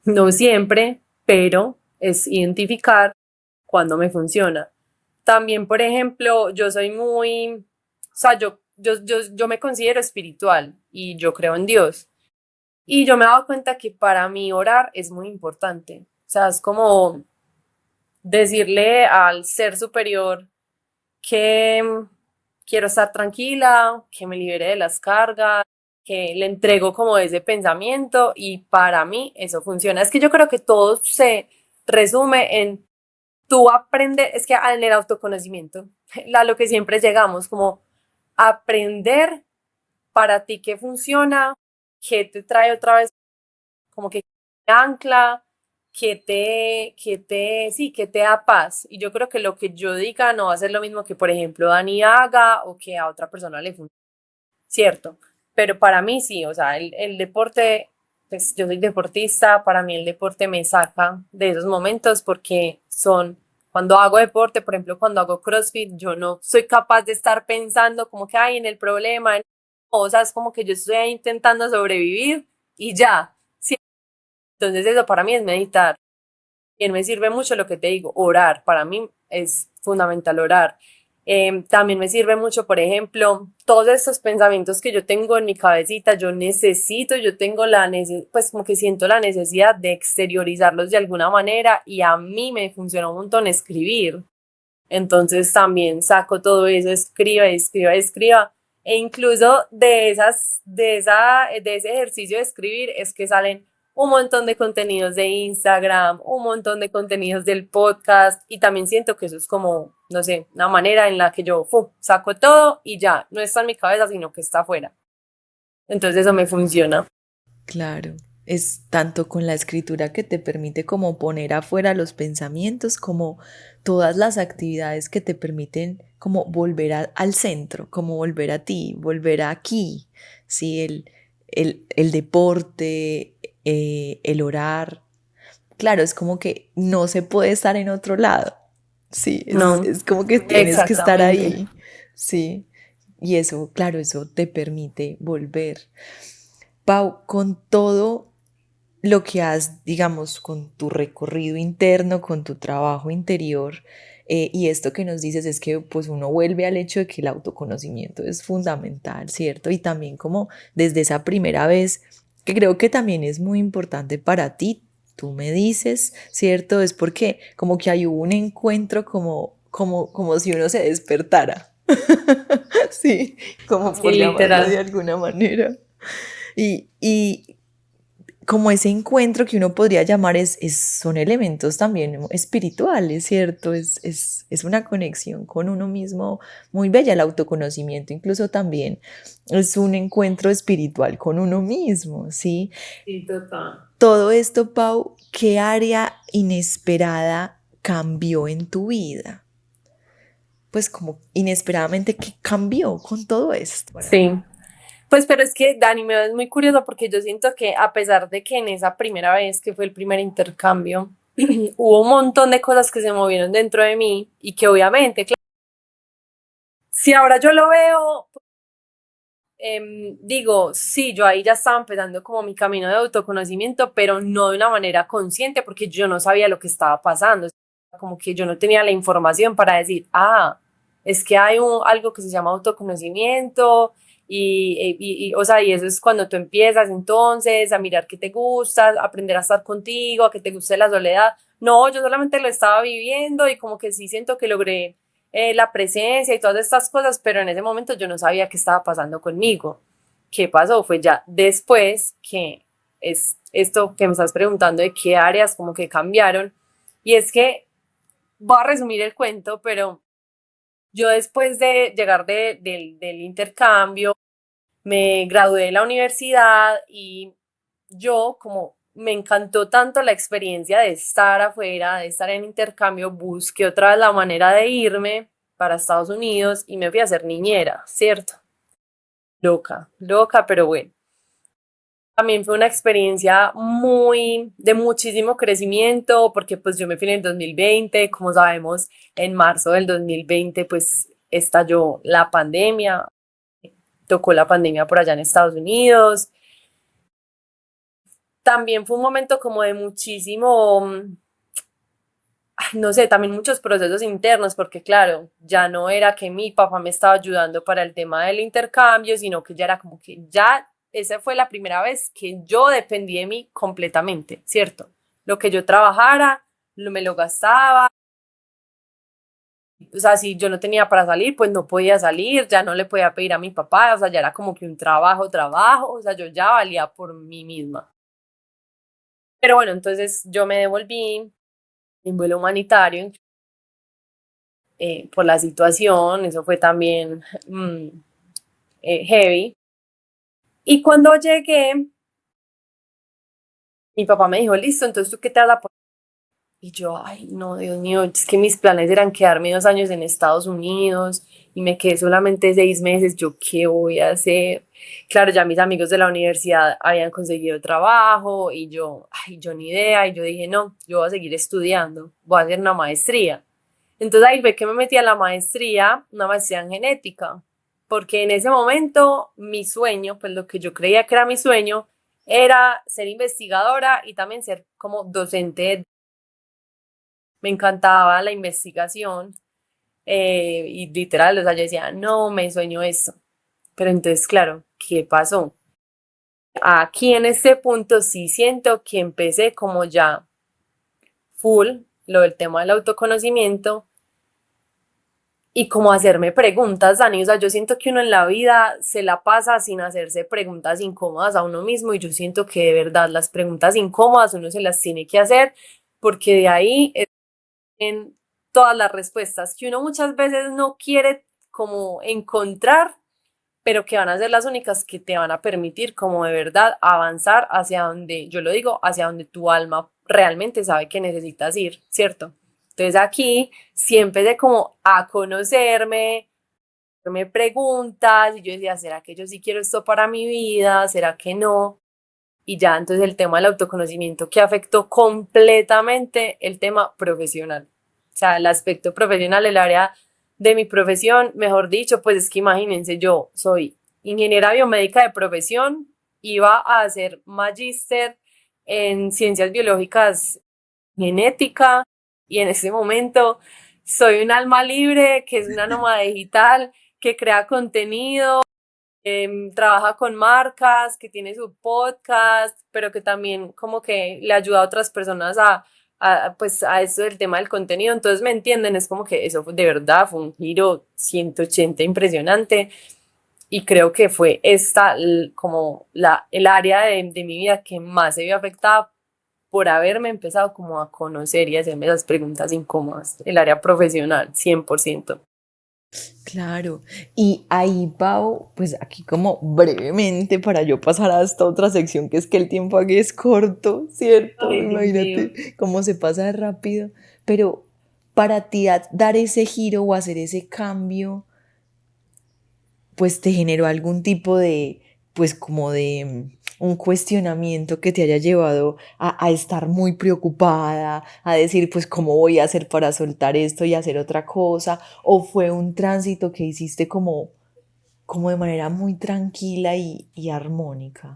No siempre, pero es identificar cuándo me funciona. También, por ejemplo, yo soy muy, o sea, yo me considero espiritual y yo creo en Dios. Y yo me he dado cuenta que para mí orar es muy importante. O sea, es como decirle al ser superior que quiero estar tranquila, que me libere de las cargas, que le entrego como ese pensamiento y para mí eso funciona. Es que yo creo que todo se resume en tú aprendes, es que en el autoconocimiento, a lo que siempre llegamos, como aprender para ti qué funciona, qué te trae otra vez, como que te ancla, sí, que te da paz. Y yo creo que lo que yo diga no va a ser lo mismo que, por ejemplo, Dani haga o que a otra persona le funcione, ¿cierto? Pero para mí sí, o sea, el deporte, pues yo soy deportista, para mí el deporte me saca de esos momentos porque son, cuando hago deporte, por ejemplo, cuando hago CrossFit, yo no soy capaz de estar pensando como que hay en el problema, o sea, es como que yo estoy ahí intentando sobrevivir y ya. ¿Sí? Entonces eso para mí es meditar. Y me sirve mucho lo que te digo, orar. Para mí es fundamental orar. También me sirve mucho, por ejemplo, todos estos pensamientos que yo tengo en mi cabecita, yo tengo pues como que siento la necesidad de exteriorizarlos de alguna manera y a mí me funciona un montón escribir. Entonces también saco todo eso, escriba, escriba, escriba. E incluso de ese ejercicio de escribir es que salen un montón de contenidos de Instagram, un montón de contenidos del podcast y también siento que eso es como, no sé, una manera en la que yo saco todo y ya, no está en mi cabeza, sino que está afuera. Entonces eso me funciona. Claro, es tanto con la escritura que te permite como poner afuera los pensamientos, como todas las actividades que te permiten como volver al centro, como volver a ti, volver aquí, ¿sí? El deporte, el orar. Claro, es como que no se puede estar en otro lado, sí, No, es como que tienes que estar exactamente. ahí, sí. Y eso, claro, eso te permite volver. Pau, con todo lo que has, digamos, con tu recorrido interno, con tu trabajo interior, Y esto que nos dices es que pues uno vuelve al hecho de que el autoconocimiento es fundamental, ¿cierto? Y también como desde esa primera vez, que creo que también es muy importante para ti, tú me dices, ¿cierto? Es porque como que hay un encuentro como si uno se despertara. Sí, como Sí, por llamarlo de literal. alguna manera. Y como ese encuentro que uno podría llamar son elementos también espirituales, ¿cierto? Es una conexión con uno mismo muy bella, el autoconocimiento incluso también es un encuentro espiritual con uno mismo, ¿sí? Sí, total. Todo esto, Pau, ¿qué área inesperada cambió en tu vida? Pues como inesperadamente, ¿qué cambió con todo esto? Sí. Pues, pero es que, Dani, me ves muy curioso porque yo siento que a pesar de que en esa primera vez que fue el primer intercambio, hubo un montón de cosas que se movieron dentro de mí y que obviamente, si ahora yo lo veo, digo, sí, yo ahí ya estaba empezando como mi camino de autoconocimiento, pero no de una manera consciente porque yo no sabía lo que estaba pasando, como que yo no tenía la información para decir, es que hay algo que se llama autoconocimiento o sea, y eso es cuando tú empiezas entonces a mirar qué te gusta, a aprender a estar contigo, a que te guste la soledad. No, yo solamente lo estaba viviendo y como que sí siento que logré la presencia y todas estas cosas, pero en ese momento yo no sabía qué estaba pasando conmigo. ¿Qué pasó? Fue ya después que es esto que me estás preguntando de qué áreas como que cambiaron. Y es que voy a resumir el cuento, pero yo después de llegar del intercambio, me gradué de la universidad y yo como me encantó tanto la experiencia de estar afuera, de estar en intercambio, busqué otra vez la manera de irme para Estados Unidos y me fui a ser niñera, ¿cierto? Loca, loca, pero bueno. También fue una experiencia de muchísimo crecimiento, porque pues yo me fui en el 2020, como sabemos, en marzo del 2020 pues estalló la pandemia, tocó la pandemia por allá en Estados Unidos. También fue un momento como de muchísimo, no sé, también muchos procesos internos, porque claro, ya no era que mi papá me estaba ayudando para el tema del intercambio, sino que ya era como que ya esa fue la primera vez que yo dependí de mí completamente, ¿cierto? Lo que yo trabajara, me lo gastaba. O sea, si yo no tenía para salir, pues no podía salir, ya no le podía pedir a mi papá, o sea, ya era como que un trabajo, o sea, yo ya valía por mí misma. Pero bueno, entonces yo me devolví en vuelo humanitario por la situación, eso fue también heavy. Y cuando llegué, mi papá me dijo, listo, entonces tú qué te vas a poner. Y yo, ay, no, Dios mío, es que mis planes eran quedarme 2 años en Estados Unidos y me quedé solamente 6 meses, yo, ¿qué voy a hacer? Claro, ya mis amigos de la universidad habían conseguido trabajo y yo, ay, yo ni idea, y yo dije, no, yo voy a seguir estudiando, voy a hacer una maestría. Entonces ahí fue que me metí a la maestría, una maestría en genética, porque en ese momento mi sueño, pues lo que yo creía que era mi sueño, era ser investigadora y también ser como docente. Me encantaba la investigación y literal, o sea, yo decía, no, me sueño esto. Pero entonces, claro, ¿qué pasó? Aquí en este punto sí siento que empecé como ya full, lo del tema del autoconocimiento y como hacerme preguntas, Dani. O sea, yo siento que uno en la vida se la pasa sin hacerse preguntas incómodas a uno mismo y yo siento que de verdad las preguntas incómodas uno se las tiene que hacer porque de ahí en todas las respuestas que uno muchas veces no quiere como encontrar, pero que van a ser las únicas que te van a permitir como de verdad avanzar hacia donde, yo lo digo, hacia donde tu alma realmente sabe que necesitas ir, ¿cierto? Entonces aquí sí empecé como a conocerme, me preguntas y yo decía, ¿será que yo sí quiero esto para mi vida? ¿Será que no? Y ya entonces el tema del autoconocimiento que afectó completamente el tema profesional. O sea, el aspecto profesional, el área de mi profesión, mejor dicho, pues es que imagínense, yo soy ingeniera biomédica de profesión, iba a hacer magíster en ciencias biológicas, genética, y en ese momento soy un alma libre, que es una nómada digital, que crea contenido, trabaja con marcas, que tiene su podcast, pero que también como que le ayuda a otras personas pues a eso del tema del contenido. Entonces, ¿me entienden? Es como que eso de verdad fue un giro 180 impresionante y creo que fue esta como el área de mi vida que más se vio afectada por haberme empezado como a conocer y hacerme esas preguntas incómodas, el área profesional, 100%. Claro, y ahí, Pau, pues aquí como brevemente para yo pasar a esta otra sección, que es que el tiempo aquí es corto, ¿cierto? Ay, Dios mío. Imagínate cómo se pasa de rápido, pero para ti dar ese giro o hacer ese cambio, pues te generó algún tipo de, pues como de un cuestionamiento que te haya llevado a estar muy preocupada, a decir, pues, ¿cómo voy a hacer para soltar esto y hacer otra cosa? ¿O fue un tránsito que hiciste como de manera muy tranquila y armónica?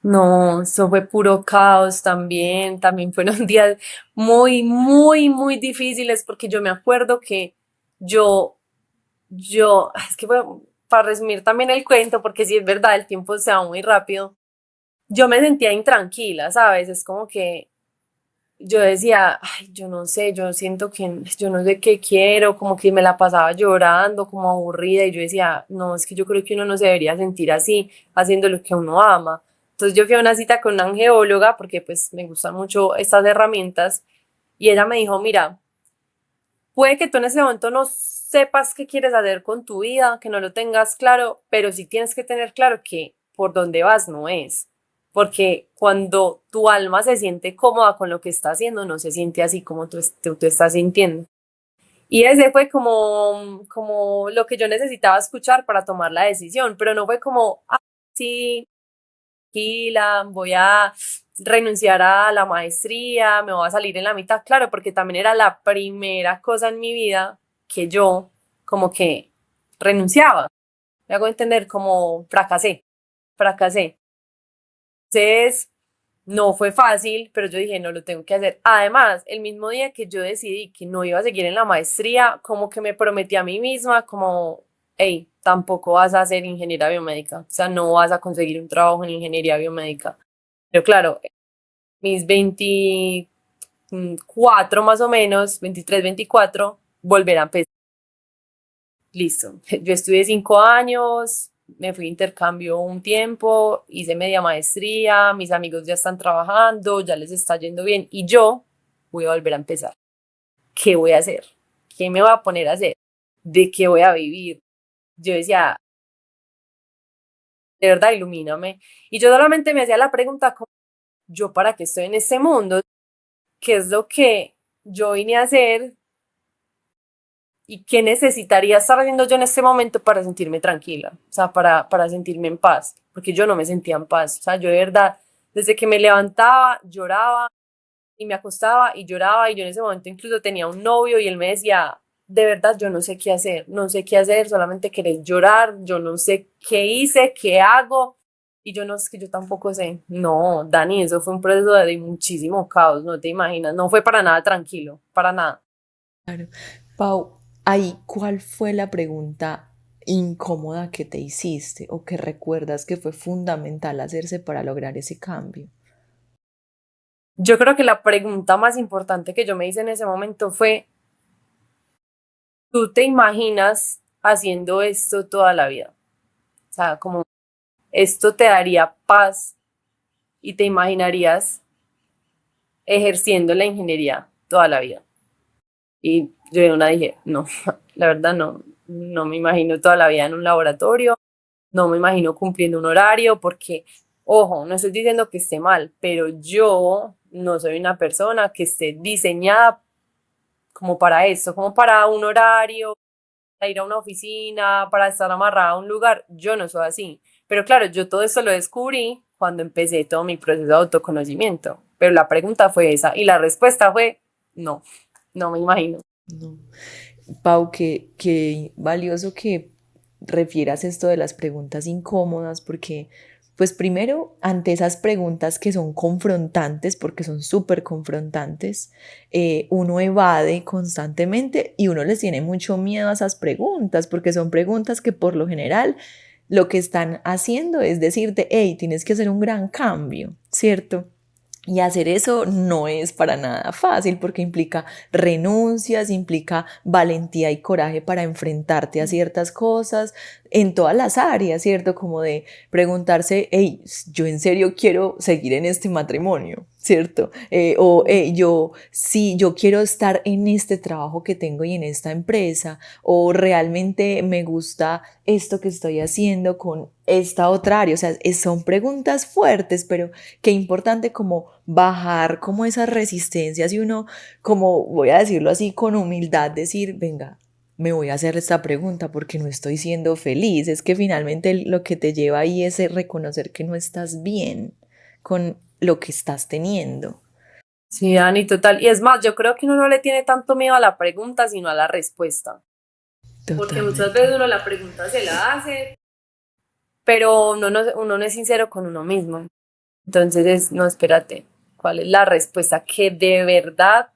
No, eso fue puro caos también. También fueron días muy, muy, muy difíciles porque yo me acuerdo que yo, es que para resumir también el cuento, porque sí es verdad, el tiempo se va muy rápido. Yo me sentía intranquila, ¿sabes? Es como que yo decía, ay, yo no sé, yo siento que yo no sé qué quiero, como que me la pasaba llorando, como aburrida, y yo decía, no, es que yo creo que uno no se debería sentir así, haciendo lo que uno ama. Entonces yo fui a una cita con una angeóloga, porque pues me gustan mucho estas herramientas, y ella me dijo, mira, puede que tú en ese momento no sepas qué quieres hacer con tu vida, que no lo tengas claro, pero sí tienes que tener claro que por dónde vas no es. Porque cuando tu alma se siente cómoda con lo que está haciendo, no se siente así como tú estás sintiendo. Y ese fue como lo que yo necesitaba escuchar para tomar la decisión, pero no fue como, ah, sí, tranquila, voy a renunciar a la maestría, me voy a salir en la mitad, claro, porque también era la primera cosa en mi vida que yo como que renunciaba. Me hago entender como fracasé. Entonces, no fue fácil, pero yo dije, no lo tengo que hacer. Además, el mismo día que yo decidí que no iba a seguir en la maestría, como que me prometí a mí misma, como, hey, tampoco vas a ser ingeniera biomédica, o sea, no vas a conseguir un trabajo en ingeniería biomédica. Pero claro, mis 24 más o menos, 23, 24, volver a empezar. Listo. Yo estudié 5 años, me fui de intercambio un tiempo, hice media maestría, mis amigos ya están trabajando, ya les está yendo bien y yo voy a volver a empezar. ¿Qué voy a hacer? ¿Qué me voy a poner a hacer? ¿De qué voy a vivir? Yo decía, de verdad, ilumíname. Y yo solamente me hacía la pregunta, ¿yo para qué estoy en este mundo? ¿Qué es lo que yo vine a hacer? ¿Y qué necesitaría estar haciendo yo en este momento para sentirme tranquila? O sea, para sentirme en paz, porque yo no me sentía en paz. O sea, yo de verdad, desde que me levantaba, lloraba y me acostaba y lloraba y yo en ese momento incluso tenía un novio y él me decía, de verdad, yo no sé qué hacer, no sé qué hacer, solamente querés llorar, yo no sé qué hice, qué hago. Y yo no, es que yo tampoco sé. No, Dani, eso fue un proceso de muchísimo caos, no te imaginas. No fue para nada tranquilo, para nada. Claro. Pau, ahí, ¿cuál fue la pregunta incómoda que te hiciste o que recuerdas que fue fundamental hacerse para lograr ese cambio? Yo creo que la pregunta más importante que yo me hice en ese momento fue, ¿tú te imaginas haciendo esto toda la vida? O sea, como esto te daría paz y te imaginarías ejerciendo la ingeniería toda la vida. Y yo de una dije, no, la verdad no, no me imagino toda la vida en un laboratorio, no me imagino cumpliendo un horario porque, ojo, no estoy diciendo que esté mal, pero yo no soy una persona que esté diseñada como para eso, como para un horario, para ir a una oficina, para estar amarrada a un lugar. Yo no soy así. Pero claro, yo todo eso lo descubrí cuando empecé todo mi proceso de autoconocimiento. Pero la pregunta fue esa y la respuesta fue no, no me imagino. No. Pau, qué valioso que refieras esto de las preguntas incómodas, porque Pues primero, ante esas preguntas que son confrontantes, porque son súper confrontantes, uno evade constantemente y uno les tiene mucho miedo a esas preguntas, porque son preguntas que por lo general lo que están haciendo es decirte, hey, tienes que hacer un gran cambio, ¿cierto? Y hacer eso no es para nada fácil porque implica renuncias, implica valentía y coraje para enfrentarte a ciertas cosas en todas las áreas, ¿cierto? Como de preguntarse, hey, yo en serio quiero seguir en este matrimonio, ¿cierto? O hey, yo sí, yo quiero estar en este trabajo que tengo y en esta empresa, o realmente me gusta esto que estoy haciendo con esta otra área. O sea, son preguntas fuertes, pero qué importante como bajar como esas resistencias y uno, como voy a decirlo así, con humildad decir, venga, me voy a hacer esta pregunta porque no estoy siendo feliz. Es que finalmente lo que te lleva ahí es reconocer que no estás bien con lo que estás teniendo. Sí, Dani, total. Y es más, yo creo que uno no le tiene tanto miedo a la pregunta, sino a la respuesta. Porque muchas Totalmente. veces uno la pregunta se la hace, pero uno no es sincero con uno mismo. Entonces no, espérate, ¿cuál es la respuesta que de verdad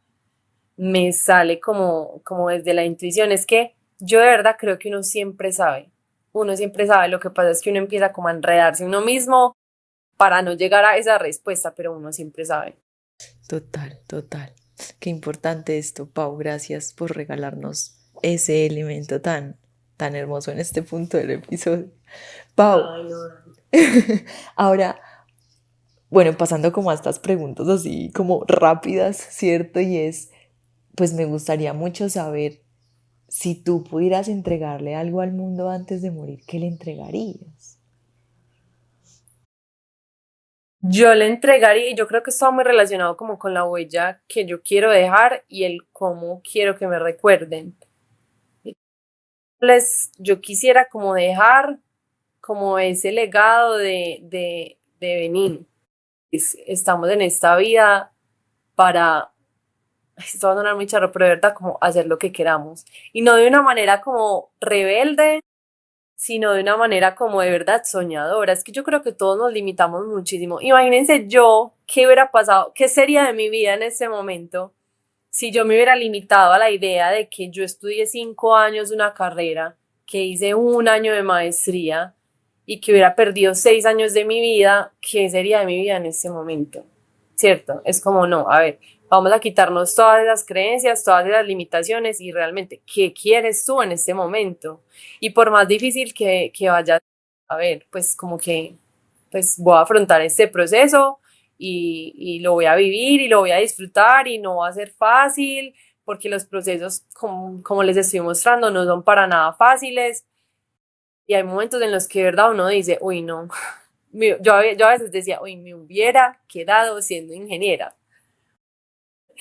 me sale como desde la intuición? Es que yo de verdad creo que uno siempre sabe, lo que pasa es que uno empieza como a enredarse uno mismo para no llegar a esa respuesta, pero uno siempre sabe. Total, total. Qué importante esto, Pau. Gracias por regalarnos ese elemento tan hermoso en este punto del episodio. Pau, Ay, no. ahora, bueno, pasando como a estas preguntas así como rápidas, ¿cierto? Y es, pues me gustaría mucho saber si tú pudieras entregarle algo al mundo antes de morir, ¿qué le entregarías? Yo le entregaría, y yo creo que está muy relacionado como con la huella que yo quiero dejar y el cómo quiero que me recuerden. Yo quisiera como dejar como ese legado de Benín. Estamos en esta vida para, esto va a sonar muy charro, pero de verdad como hacer lo que queramos. Y no de una manera como rebelde, sino de una manera como de verdad soñadora. Es que yo creo que todos nos limitamos muchísimo. Imagínense yo, ¿qué hubiera pasado? ¿Qué sería de mi vida en este momento si yo me hubiera limitado a la idea de que yo estudié 5 años de una carrera, que hice un año de maestría y que hubiera perdido 6 años de mi vida? ¿Qué sería de mi vida en este momento? ¿Cierto? Es como, no, a ver, vamos a quitarnos todas esas creencias, todas esas limitaciones y realmente, ¿qué quieres tú en este momento? Y por más difícil que vaya, a ver, pues como que, pues voy a afrontar este proceso y lo voy a vivir y lo voy a disfrutar y no va a ser fácil porque los procesos, como les estoy mostrando, no son para nada fáciles y hay momentos en los que de verdad uno dice, uy, no, yo a veces decía, uy, me hubiera quedado siendo ingeniera,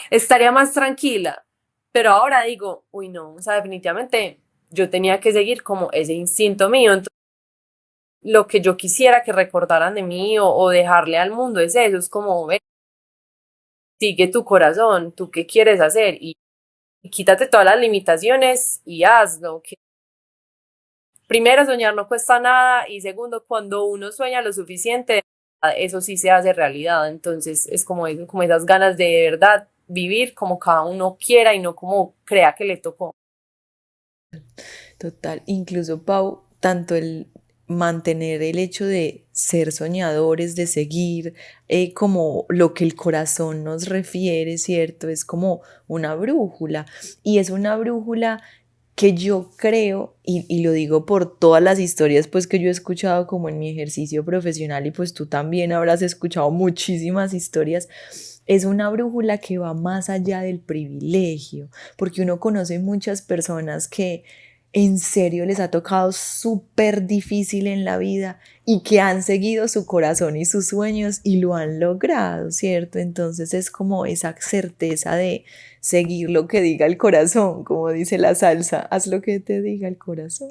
estaría más tranquila, pero ahora digo, uy, no, o sea, definitivamente yo tenía que seguir como ese instinto mío, entonces lo que yo quisiera que recordaran de mí o dejarle al mundo es eso, es como, ve, sigue tu corazón, tú qué quieres hacer y quítate todas las limitaciones y hazlo. Que primero, soñar no cuesta nada y segundo, cuando uno sueña lo suficiente, eso sí se hace realidad. Entonces es como eso, como esas ganas de verdad vivir como cada uno quiera y no como crea que le tocó. Total, incluso Pau, tanto el mantener el hecho de ser soñadores, de seguir como lo que el corazón nos refiere, ¿cierto? Es como una brújula y es una brújula que yo creo, y lo digo por todas las historias pues que yo he escuchado como en mi ejercicio profesional y pues tú también habrás escuchado muchísimas historias, es una brújula que va más allá del privilegio, porque uno conoce muchas personas que en serio les ha tocado súper difícil en la vida y que han seguido su corazón y sus sueños y lo han logrado, ¿cierto? Entonces es como esa certeza de seguir lo que diga el corazón, como dice la salsa, haz lo que te diga el corazón.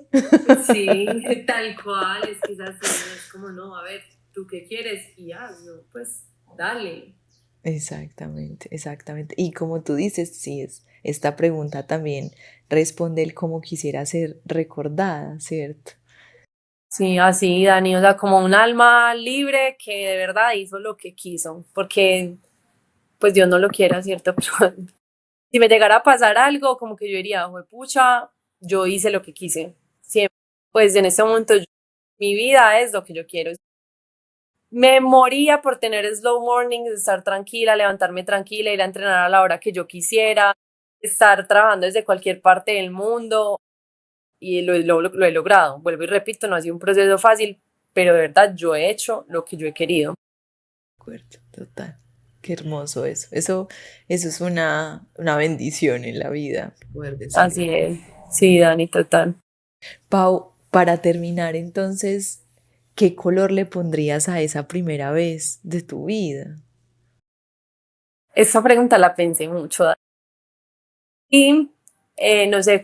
Sí, tal cual, es que es así, es como, no, a ver, tú qué quieres y hazlo, pues dale. Exactamente, exactamente. Y como tú dices, sí, esta pregunta también responde el cómo quisiera ser recordada, ¿cierto? Sí, así, Dani, o sea, como un alma libre que de verdad hizo lo que quiso, porque pues Dios no lo quiera, ¿cierto? Pero si me llegara a pasar algo, como que yo diría, pucha, yo hice lo que quise. Siempre, pues en este momento mi vida es lo que yo quiero. Me moría por tener slow mornings, estar tranquila, levantarme tranquila, ir a entrenar a la hora que yo quisiera, estar trabajando desde cualquier parte del mundo y lo he logrado. Vuelvo y repito, no ha sido un proceso fácil, pero de verdad yo he hecho lo que yo he querido. De acuerdo, total. Qué hermoso eso. Eso es una bendición en la vida, poder decir Así eso. es. Sí, Dani, total. Pau, para terminar entonces, ¿qué color le pondrías a esa primera vez de tu vida? Esa pregunta la pensé mucho, Dani. Y no sé,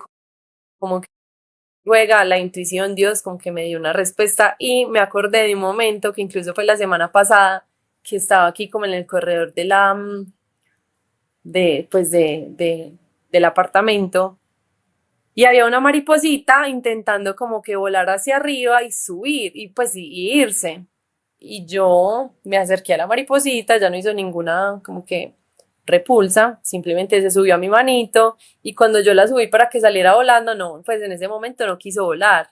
como que juega la intuición, Dios, con que me dio una respuesta y me acordé de un momento que incluso fue la semana pasada que estaba aquí como en el corredor de pues del apartamento y había una mariposita intentando como que volar hacia arriba y subir y pues y irse. Y yo me acerqué a la mariposita, ya no hizo ninguna como que repulsa, simplemente se subió a mi manito y cuando yo la subí para que saliera volando, no, pues en ese momento no quiso volar.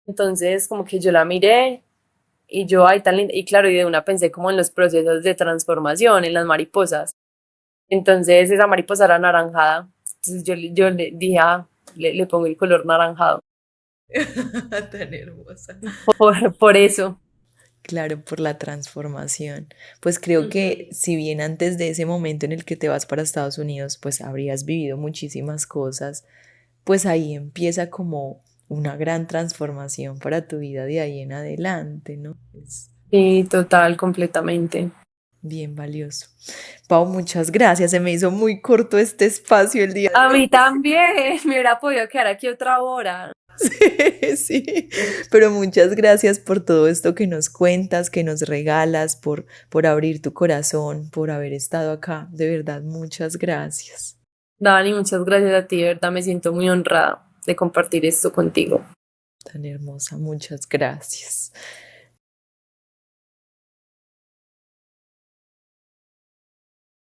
Entonces como que yo la miré y yo, ay, tan linda, y claro, y de una pensé como en los procesos de transformación, en las mariposas. Entonces esa mariposa era anaranjada. Entonces yo le dije, le pongo el color naranjado. Tan hermosa. Por eso. Claro, por la transformación. Pues creo que Ujú. si bien antes de ese momento en el que te vas para Estados Unidos, pues habrías vivido muchísimas cosas, pues ahí empieza como una gran transformación para tu vida de ahí en adelante, ¿no? Es Sí, total, completamente. bien valioso. Pau, muchas gracias. Se me hizo muy corto este espacio el día A de hoy. mí también, me hubiera podido quedar aquí otra hora. Sí, sí, pero muchas gracias por todo esto que nos cuentas, que nos regalas, por abrir tu corazón, por haber estado acá. De verdad, muchas gracias. Dani, muchas gracias a ti, de verdad me siento muy honrada de compartir esto contigo. Tan hermosa, muchas gracias.